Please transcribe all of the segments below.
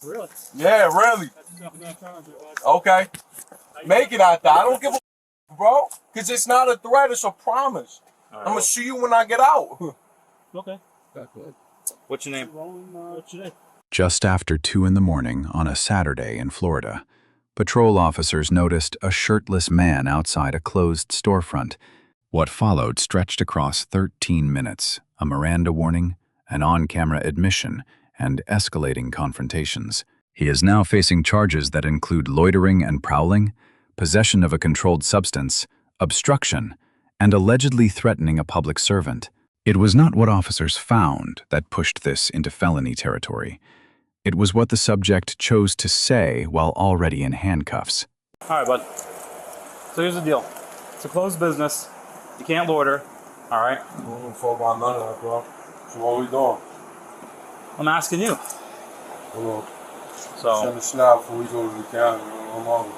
Really? Yeah, really. Okay. Make it out there. I don't give a bro. Because it's not a threat, it's a promise. Right, I'm going to see you when I get out. Okay. What's your name? What's your name? Just after 2 in the morning on a Saturday in Florida, patrol officers noticed a shirtless man outside a closed storefront. What followed stretched across 13 minutes, a Miranda warning, an on-camera admission, and escalating confrontations. He is now facing charges that include loitering and prowling, possession of a controlled substance, obstruction, and allegedly threatening a public servant. It was not what officers found that pushed this into felony territory. It was what the subject chose to say while already in handcuffs. All right, bud. So here's the deal. It's a closed business. You can't loiter. All right? I don't fuck about none of that, bro. So what we doing? I'm asking you. Hold on. So. Send a snap before we go to the county. I'm over.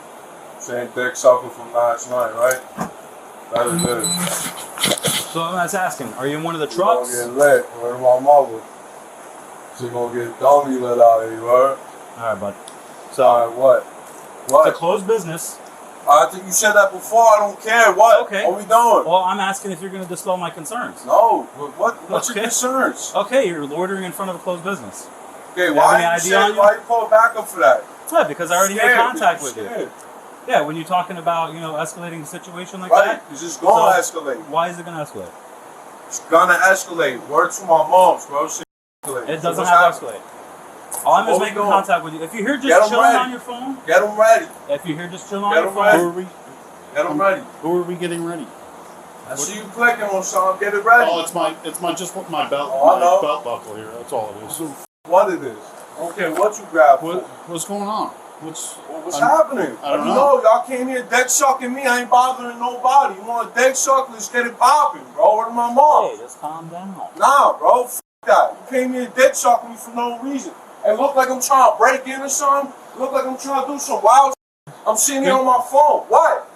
Same dick sucker from last night, right? That is it. So I'm just asking, are you in one of the trucks? She's gonna get lit. Where's my mother? She's gonna get dummy lit out of you, right? Alright, bud. So, alright, what? What? It's a closed business. I think you said that before. I don't care. What? Okay. What we doing? Well, I'm asking if you're going to dispel my concerns. No. What's your concerns? Okay, you're loitering in front of a closed business. Okay, why you call back up for that? Yeah, because I already made contact with you. Yeah, when you're talking about, escalating the situation like that. It's just gonna escalate. Why is it gonna escalate? It's gonna escalate. Word to my moms, bro. It doesn't have to escalate. All I'm just making contact with you. If you're here just chilling on your phone. Get them ready. If you're here just chilling on your phone. Who are we? Get them ready. Who are we getting ready? I see you clicking on something. Get it ready. Oh, it's my belt. Oh, I know. Belt buckle here. That's all it is. What it is? Okay, what you grab? What's going on? What's happening? I don't know. Y'all came here deck sucking me. I ain't bothering nobody. You want a deck suck? Let's get it popping, bro. Where's my mom? Hey, just calm down. Nah, bro. F that. You came here deck sucking me for no reason. It look like I'm trying to break in or something. Look like I'm trying to do some wild shit. I'm sitting here on my phone. What?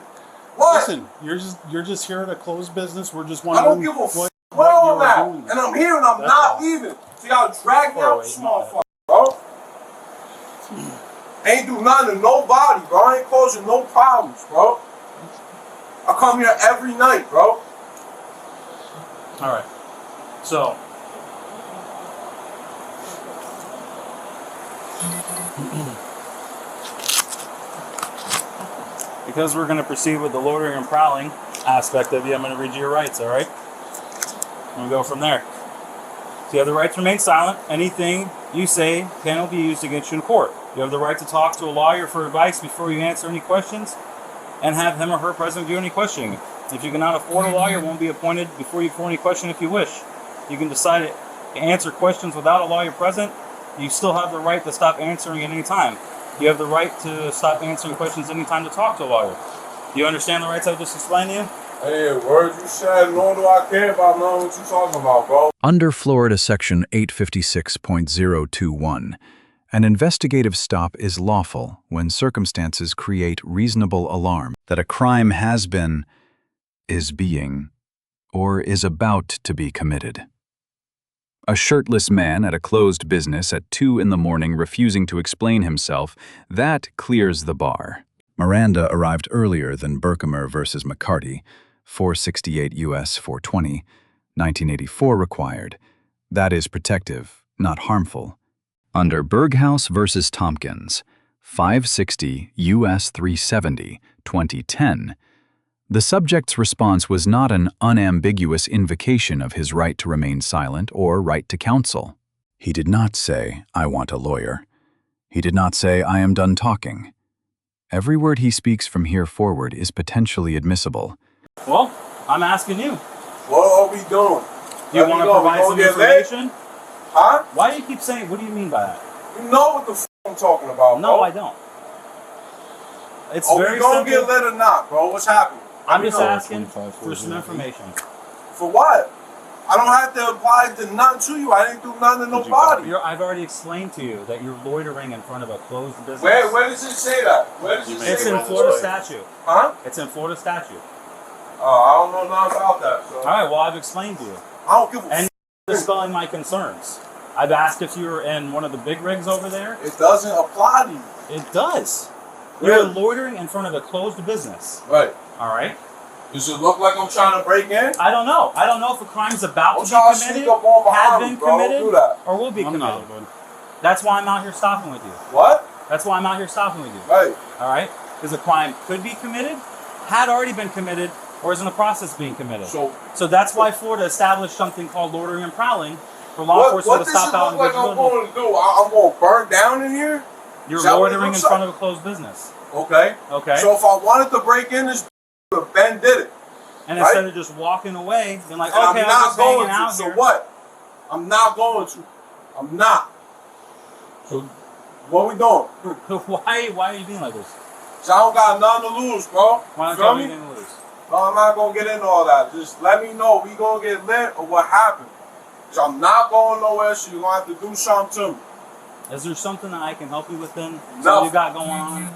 Listen, you're just here at a closed business. We're just wondering. I don't give a f where I'm at. And I'm here and I'm not leaving. So y'all drag me out this motherfucker, bro. Ain't do nothing to nobody, bro. I ain't causing no problems, bro. I come here every night, bro. Alright. So. Because we're going to proceed with the loitering and prowling aspect of you, I'm going to read you your rights, alright? We'll go from there. So you have the right to remain silent. Anything you say cannot be used against you in court. You have the right to talk to a lawyer for advice before you answer any questions and have him or her present do any questioning. If you cannot afford a lawyer, won't be appointed before you for any question if you wish. You can decide to answer questions without a lawyer present. You still have the right to stop answering at any time. You have the right to stop answering questions anytime to talk to a lawyer. Do you understand the rights I just explained to you? Hey, words you said, nor do I care about knowing what you're talking about, bro. Under Florida Section 856.021, an investigative stop is lawful when circumstances create reasonable alarm that a crime has been, is being, or is about to be committed. A shirtless man at a closed business at 2 in the morning refusing to explain himself, that clears the bar. Miranda arrived earlier than Berghuis versus McCarty, 468 U.S. 420, 1984 required. That is protective, not harmful. Under Berghuis versus Thompkins, 560 U.S. 370, 2010, the subject's response was not an unambiguous invocation of his right to remain silent or right to counsel. He did not say, "I want a lawyer." He did not say, "I am done talking." Every word he speaks from here forward is potentially admissible. Well, I'm asking you. What are we doing? Do you want to provide some information? Huh? Why do you keep saying, what do you mean by that? You know what the f I'm talking about, No, bro. I don't. It's very we gonna simple. get lit or not, bro? What's happening? I'm just asking for some information. For what? I don't have to apply to nothing to you. I didn't do nothing to nobody. I've already explained to you that you're loitering in front of a closed business. Where does it say that? Where does it say It's in Florida Statute. Huh? It's in Florida Statute. I don't know nothing about that. So. All right, well, I've explained to you. I don't give a And dispelling my concerns. I've asked if you were in one of the big rigs over there. It doesn't apply to you. It does. Really? You're loitering in front of a closed business. Right. All right. Does it look like I'm trying to break in? I don't know. I don't know if a crime's about to trying be to committed, sneak up on had behind been me, bro. Don't committed, do that. or will be I'm committed. not, bud. That's why I'm out here stopping with you. What? That's why I'm out here stopping with you. Right. All right? Because a crime could be committed, had already been committed, or is in the process of being committed. So that's why Florida established something called loitering and prowling for law enforcement to stop out and what does it look like I'm going to do? I'm going to burn down in here? You're loitering in front of a closed business. Okay. Okay. So if I wanted to break in this, Ben did it. And right? instead of just walking away, being like, And okay, I'm I'm not just hanging going out to. here. So what? I'm not going to. I'm not. So what we doing? Why are you being like this? So I don't got nothing to lose, bro. Why don't you Feel have me? anything to lose? No, I'm not going to get into all that. Just let me know we going to get lit or what happened. So I'm not going nowhere, so you're going to have to do something to me. Is there something that I can help you with then? No. Something you got going on?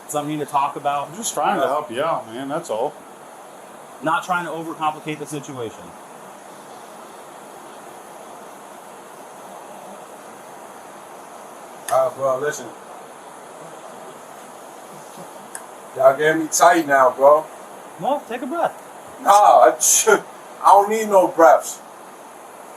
Something you need to talk about? I'm just trying to help you out, man. That's all. Not trying to overcomplicate the situation. Bro, listen. Y'all getting me tight now, bro. Well, take a breath. Nah, I don't need no breaths.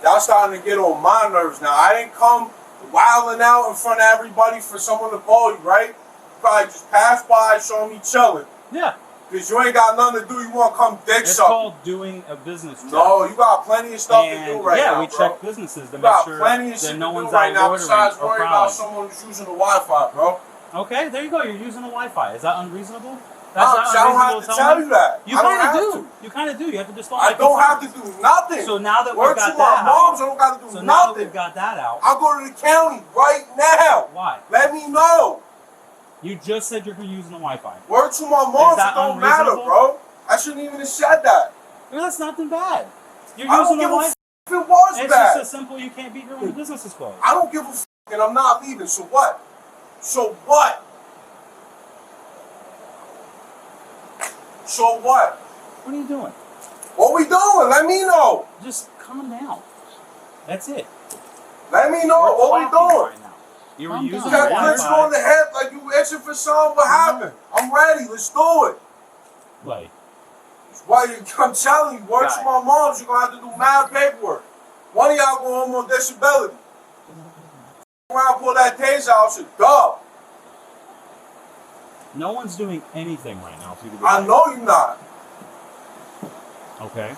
Y'all starting to get on my nerves now. I didn't come wilding out in front of everybody for someone to call you, right? You probably just pass by, show me chilling. Yeah. Because you ain't got nothing to do. You want to come dick It's something. called doing a business check. No, you got plenty of stuff And to do right yeah, now, we bro. check businesses to You make got sure plenty of shit that to no do one's right out now loitering besides or worry about prowling. someone who's using the Wi-Fi, bro. Okay, there you go. You're using the Wi-Fi. Is that unreasonable? No, That's 'cause I don't have to tell you that. You I don't kind of have do. to. You kind of do. You have to just. I don't have to do nothing. So now that Word we've got to my that moms, I out, don't got to do so now that nothing. we've got that out, I'll go to the county right now. why? Let me know. You just said you're using the Wi-Fi. Word to my moms, that it don't matter, unreasonable? bro. I shouldn't even have said that. Well, that's nothing bad. You're I don't using the give a Wi-Fi. if it was It's bad. just as simple. You can't be here when the business is closed. I don't give a and I'm not leaving. So what? So what? So what? What are you doing? What we doing? Let me know. Just calm down. That's it. Let me know. We're What we talking doing? right now. You were Calm using You the got down. blitzed on the Wi-Fi. head like you itching for something. What happened? I'm ready. Let's do it. Like, Why I'm telling you, work Got for my moms, you're gonna have to do mad paperwork. One of y'all go home on disability. Around, pull that taser out, shit, dog. no one's doing anything right now. For you to do I that. know you not. Okay.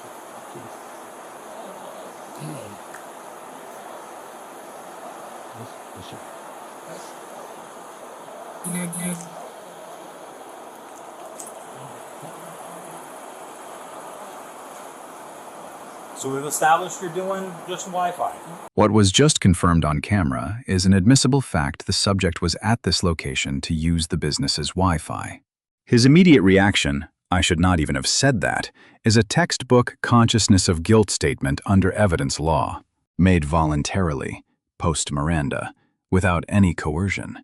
So we've established you're doing just Wi-Fi. What was just confirmed on camera is an admissible fact the subject was at this location to use the business's Wi-Fi. His immediate reaction, "I should not even have said that," is a textbook consciousness of guilt statement under evidence law, made voluntarily, post-Miranda, without any coercion.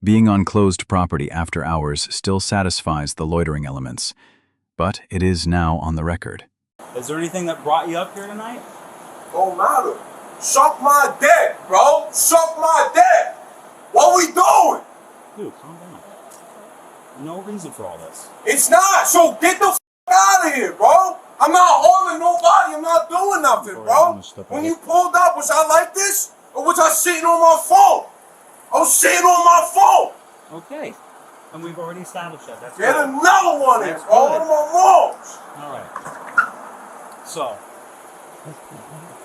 Being on closed property after hours still satisfies the loitering elements, but it is now on the record. Is there anything that brought you up here tonight? Don't matter. Suck my dick, bro. Suck my dick. What we doing? Dude, calm down. No reason for all this. It's not. So get the out of here, bro. I'm not harming nobody. I'm not doing nothing, Sorry, I'm bro. gonna step When out. you pulled up, was I like this? Or was I sitting on my phone? I was sitting on my phone. Okay. And we've already established that. That's Get good. another one in, That's bro. good. On my moms. All right. So,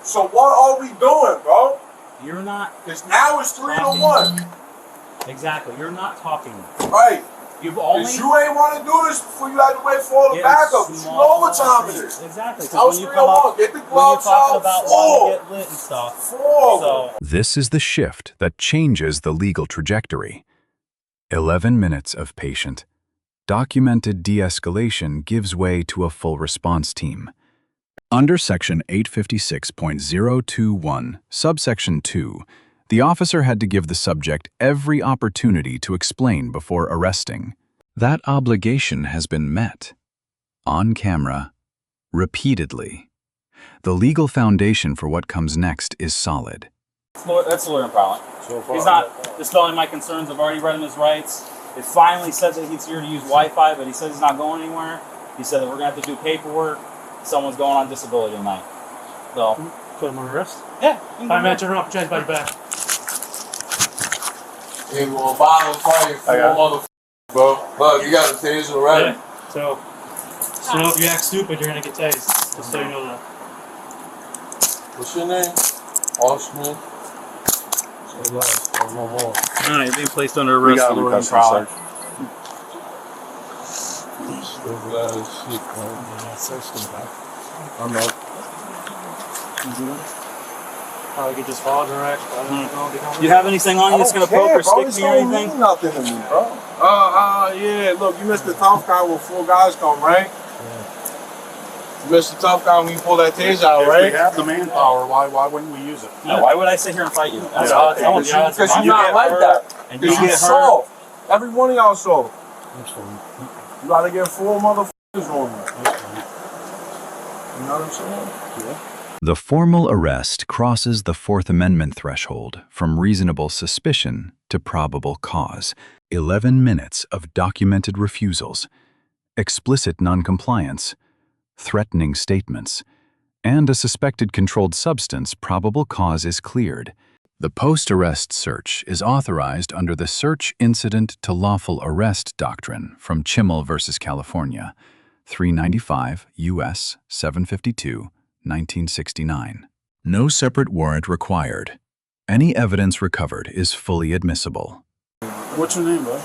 So what are we doing, bro? you're not Because now it's 3-1. exactly. You're not talking. Right. You've only Because you ain't want to do this before you had to wait for all the get backup. You know what time it is. Exactly. 'Cause I was when you 3-1. come up, Get the when you're gloves talking out. about wanting Four. to get lit and stuff. Four. So, This is the shift that changes the legal trajectory. 11 minutes of patient, documented de-escalation gives way to a full response team. Under Section 856.021, subsection 2, the officer had to give the subject every opportunity to explain before arresting. That obligation has been met. On camera, repeatedly. The legal foundation for what comes next is solid. That's loitering and prowling. So far. He's not dispelling my concerns. I've already read him his rights. It finally says that he's here to use Wi-Fi, but he says he's not going anywhere. He said that we're going to have to do paperwork. Someone's going on disability tonight. So, Put him on arrest. yeah. 5 minutes, turn around, change by your back. Hey, well, bottle fire for motherfucker, bro. Look, you got a taser already. Yeah. So if you act stupid, you're gonna get tased. Just so you know that. What's your name? Osman. No more. All right, you're being placed under arrest for loitering and prowling. I'm not. Probably get just followed direct. You have anything on you that's going to poke or stick me or anything? Mean nothing to me, bro. Yeah. Look, you missed the tough guy when 4 guys come, right? You missed the tough guy when you pull that taser out, If right? we have the manpower, why wouldn't we use it? No, why would I sit here and fight you? That's Yeah. all I want you Because you're not like that. And you Because you get hurt. soft. Every one of y'all soft. You gotta get 4 motherfuckers on you. You know what I'm saying? Yeah. The formal arrest crosses the Fourth Amendment threshold from reasonable suspicion to probable cause. 11 minutes of documented refusals, explicit noncompliance, threatening statements, and a suspected controlled substance. Probable cause is cleared. The post-arrest search is authorized under the Search Incident to Lawful Arrest Doctrine from Chimmel v. California, 395 U.S. 752, 1969. No separate warrant required. Any evidence recovered is fully admissible. What's your name, bud?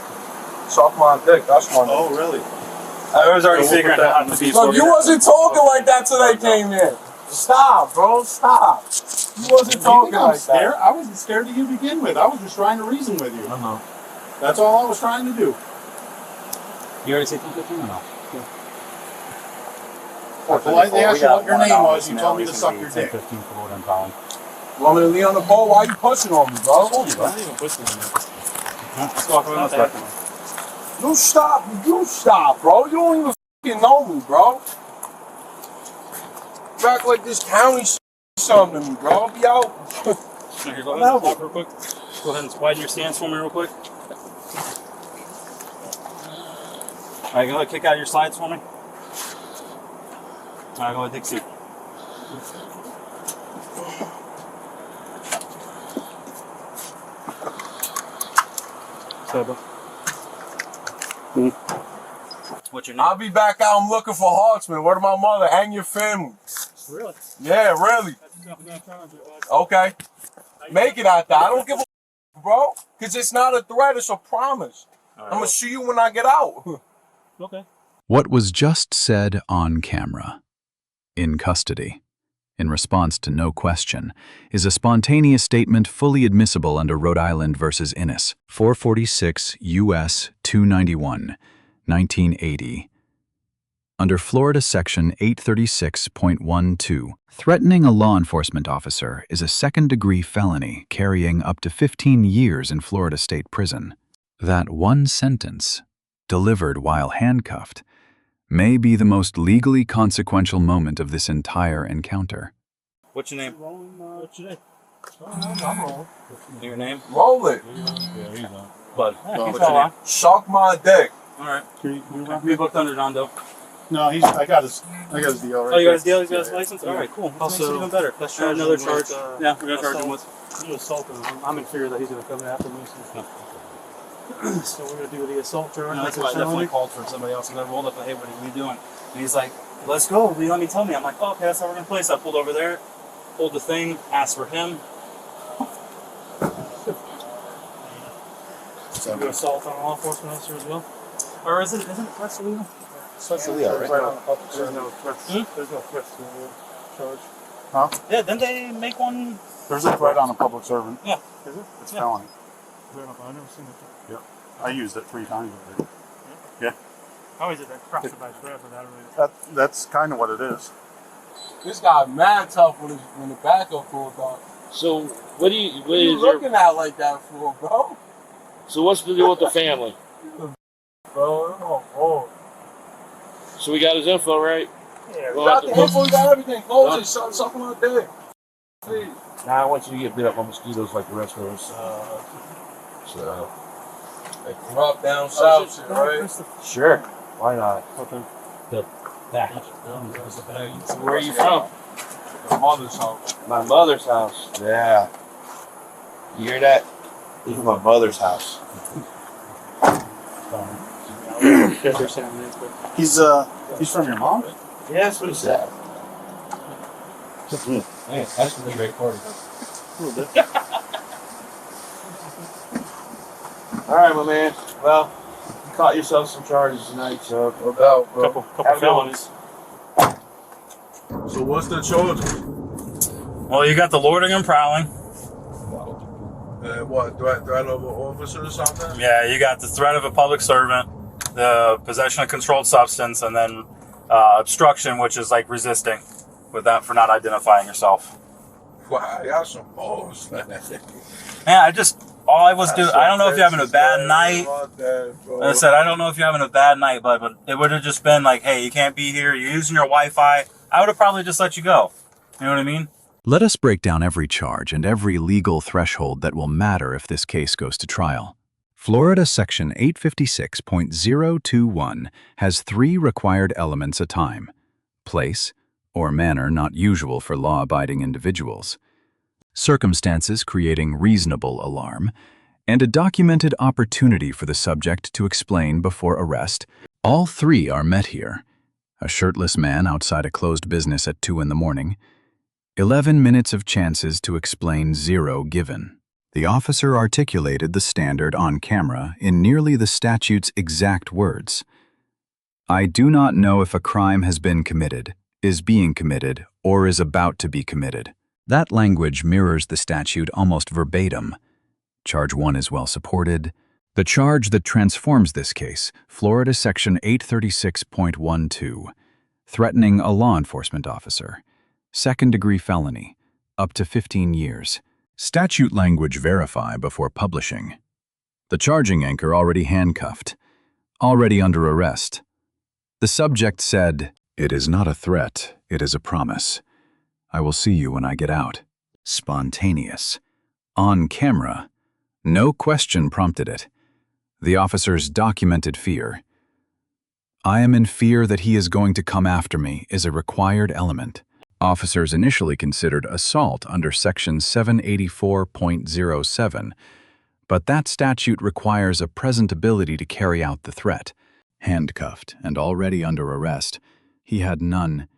Suck my dick, that's my name. Oh, really? I was already So we'll figuring put that out on how the to be. Look, you wasn't talking like that till they came in. Stop, bro, stop. You wasn't talking I'm like scared? that. I wasn't scared to you to begin with. I was just trying to reason with you. I know. That's all I was trying to do. You already said 215 or no? I politely asked you what your name was. You told me to suck your dick. 15 for loitering and prowling. You want me to lean on the pole? Why are you pushing on me, bro? I'm not even pushing him. Let's walk around this way. You stop, bro. You don't even fucking know me, bro. You act like this county something to me, bro. I'll be out. Here, go ahead and walk real quick. Go ahead and widen your stance for me real quick. All right, go ahead, kick out your slides for me. All right, go ahead, take a seat. What's your name? I'll be back out. I'm looking for Hartsman. Where to my mother and your family? Really? Yeah, really. Okay. Make it out there. I don't give a bro. Because it's not a threat. It's a promise. I'm going to see you when I get out. Okay. What was just said on camera, in custody, in response to no question, is a spontaneous statement fully admissible under Rhode Island v. Innis, 446 U.S. 291, 1980. Under Florida Section 836.12, threatening a law enforcement officer is a second-degree felony carrying up to 15 years in Florida State Prison. That one sentence, delivered while handcuffed, may be the most legally consequential moment of this entire encounter. What's your name? What's your name? Your name? Roll it. Bud. What's your name? Suck my dick. All right. name? We booked under John Doe. No, I got his deal right Oh, you there. got his deal? He's got his license? All right, cool. That makes it even better. Let's Add charge another him charge. with, Yeah, we're going to charge him with. You assaulted him. I'm in fear that he's going to come after me. So we're going to do the assault charge. No, that's why I definitely called for somebody else. And I rolled up and, hey, what are you doing? And he's like, let's go. Will you let me tell me? I'm like, oh, okay, that's how we're going to play. So I pulled over there, pulled the thing, asked for him. So you assault on a law enforcement officer as well? Or isn't it threats illegal? Especially there's no threats. There's no threats to the charge. Yeah, didn't they make one? There's a threat on a public servant. Yeah. Is it? It's Yeah. felony. I've never seen it. Yep. I used it 3 times already. How is it that profit by threat, but I don't really... That's kind of what it is. This guy mad tough when the backup pulled out. So what is You your looking at like that for, bro? so what's the deal with the family? Bro, oh. So we got his info right? Yeah, We'll You got have the to- info, you got everything. Close it, something like that. Please. Now I want you to get bit up by mosquitoes like the rest of us. So, They corrupt down south, shit, right? sure. Why not? Okay. Back. Where are you from? My mother's house. My mother's house. Yeah. You hear that? This is my mother's house. He's from your mom? Yeah, that's what he said. Man, that's a great party. All right, my man. Well, you caught yourself some charges tonight, so No doubt, bro. Couple Have a good one. felonies. So what's the charge? Well, you got the loitering and prowling. What, threat of an officer or something? Yeah, you got the threat of a public servant, the possession of controlled substance, and then obstruction, which is like resisting with that for not identifying yourself. Wow, y'all some balls, man. Man, all I was doing, I don't know if you're having a bad night. That, Like I said, I don't know if you're having a bad night, but it would have just been like, hey, you can't be here, you're using your Wi-Fi. I would have probably just let you go. You know what I mean? Let us break down every charge and every legal threshold that will matter if this case goes to trial. Florida Section 856.021 has 3 required elements a time: place or manner not usual for law-abiding individuals, circumstances creating reasonable alarm, and a documented opportunity for the subject to explain before arrest. All 3 are met here. A shirtless man outside a closed business at 2 in the morning, 11 minutes of chances to explain, 0 given. The officer articulated the standard on camera in nearly the statute's exact words. I do not know if a crime has been committed, is being committed, or is about to be committed. That language mirrors the statute almost verbatim. Charge 1 is well supported. The charge that transforms this case, Florida Section 836.12, threatening a law enforcement officer, second-degree felony, up to 15 years. Statute language verify before publishing. The charging anchor already handcuffed, already under arrest. The subject said, "It is not a threat, it is a promise. I will see you when I get out." Spontaneous. On camera. No question prompted it. The officer's documented fear. I am in fear that he is going to come after me is a required element. Officers initially considered assault under Section 784.07, but that statute requires a present ability to carry out the threat. Handcuffed and already under arrest, he had none.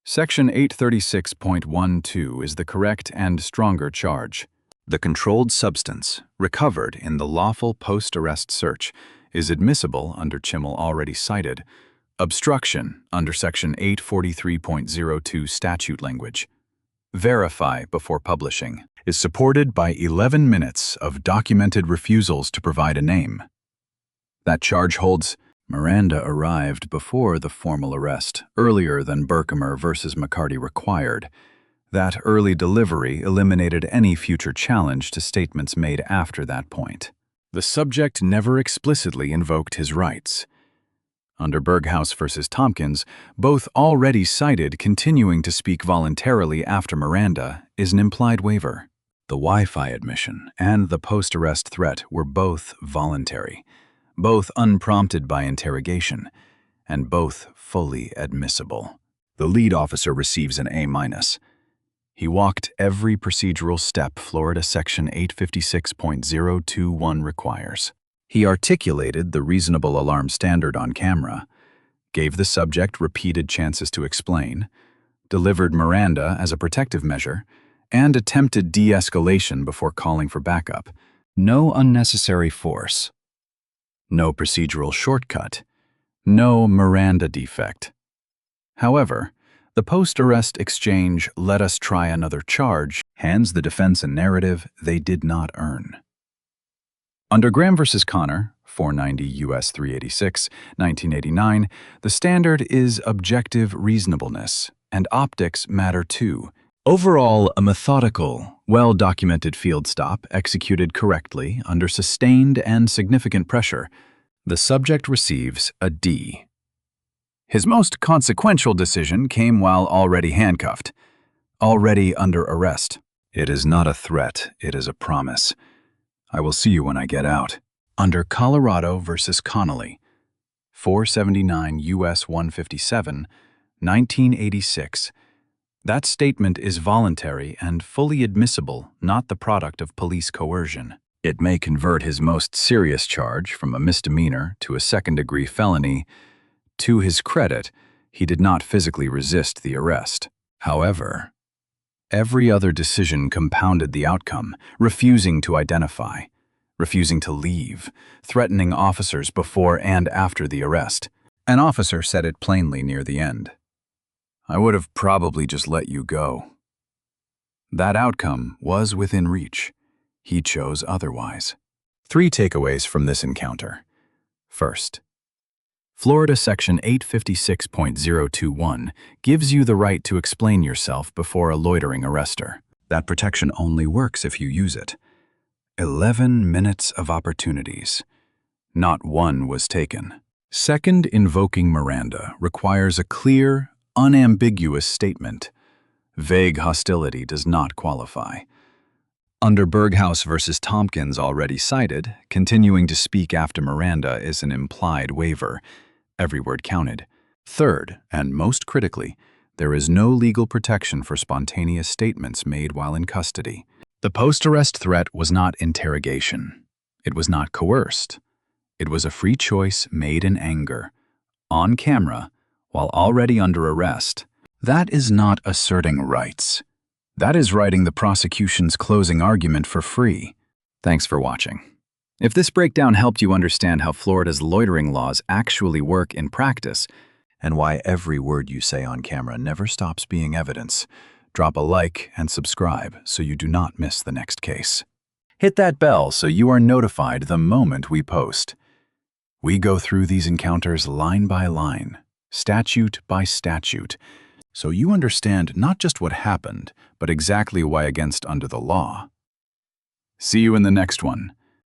Section 836.12 is the correct and stronger charge. The controlled substance, recovered in the lawful post-arrest search, is admissible under Chimmel already cited. Obstruction under Section 843.02 statute language. Verify before publishing is supported by 11 minutes of documented refusals to provide a name. That charge holds. Miranda arrived before the formal arrest, earlier than Berghuis versus McCarty required. That early delivery eliminated any future challenge to statements made after that point. The subject never explicitly invoked his rights. Under Berghuis versus Thompkins, both already cited continuing to speak voluntarily after Miranda is an implied waiver. The Wi-Fi admission and the post-arrest threat were both voluntary, both unprompted by interrogation, and both fully admissible. The lead officer receives an A-. He walked every procedural step Florida Section 856.021 requires. He articulated the reasonable alarm standard on camera, gave the subject repeated chances to explain, delivered Miranda as a protective measure, and attempted de-escalation before calling for backup. No unnecessary force. No procedural shortcut. No Miranda defect. However, the post-arrest exchange "let us try another charge" hands the defense a narrative they did not earn. Under Graham v. Connor, 490 U.S. 386, 1989, the standard is objective reasonableness, and optics matter too. Overall, a methodical, well-documented field stop executed correctly under sustained and significant pressure. The subject receives a D. His most consequential decision came while already handcuffed, already under arrest. It is not a threat, it is a promise. I will see you when I get out. Under Colorado versus Connolly, 479 U.S. 157, 1986, that statement is voluntary and fully admissible, not the product of police coercion. It may convert his most serious charge from a misdemeanor to a second-degree felony. To his credit, he did not physically resist the arrest. However, every other decision compounded the outcome, refusing to identify, refusing to leave, threatening officers before and after the arrest. An officer said it plainly near the end. I would have probably just let you go. That outcome was within reach. He chose otherwise. 3 takeaways from this encounter. First, Florida Section 856.021 gives you the right to explain yourself before a loitering arrester. That protection only works if you use it. 11 minutes of opportunities. Not one was taken. Second, invoking Miranda requires a clear, unambiguous statement. Vague hostility does not qualify. Under Berghuis versus Thompkins already cited, continuing to speak after Miranda is an implied waiver. Every word counted. Third, and most critically, there is no legal protection for spontaneous statements made while in custody. The post-arrest threat was not interrogation. It was not coerced. It was a free choice made in anger, on camera, while already under arrest. That is not asserting rights. That is writing the prosecution's closing argument for free. Thanks for watching. If this breakdown helped you understand how Florida's loitering laws actually work in practice, and why every word you say on camera never stops being evidence, drop a like and subscribe so you do not miss the next case. Hit that bell so you are notified the moment we post. We go through these encounters line by line, statute by statute, so you understand not just what happened, but exactly why against under the law. See you in the next one.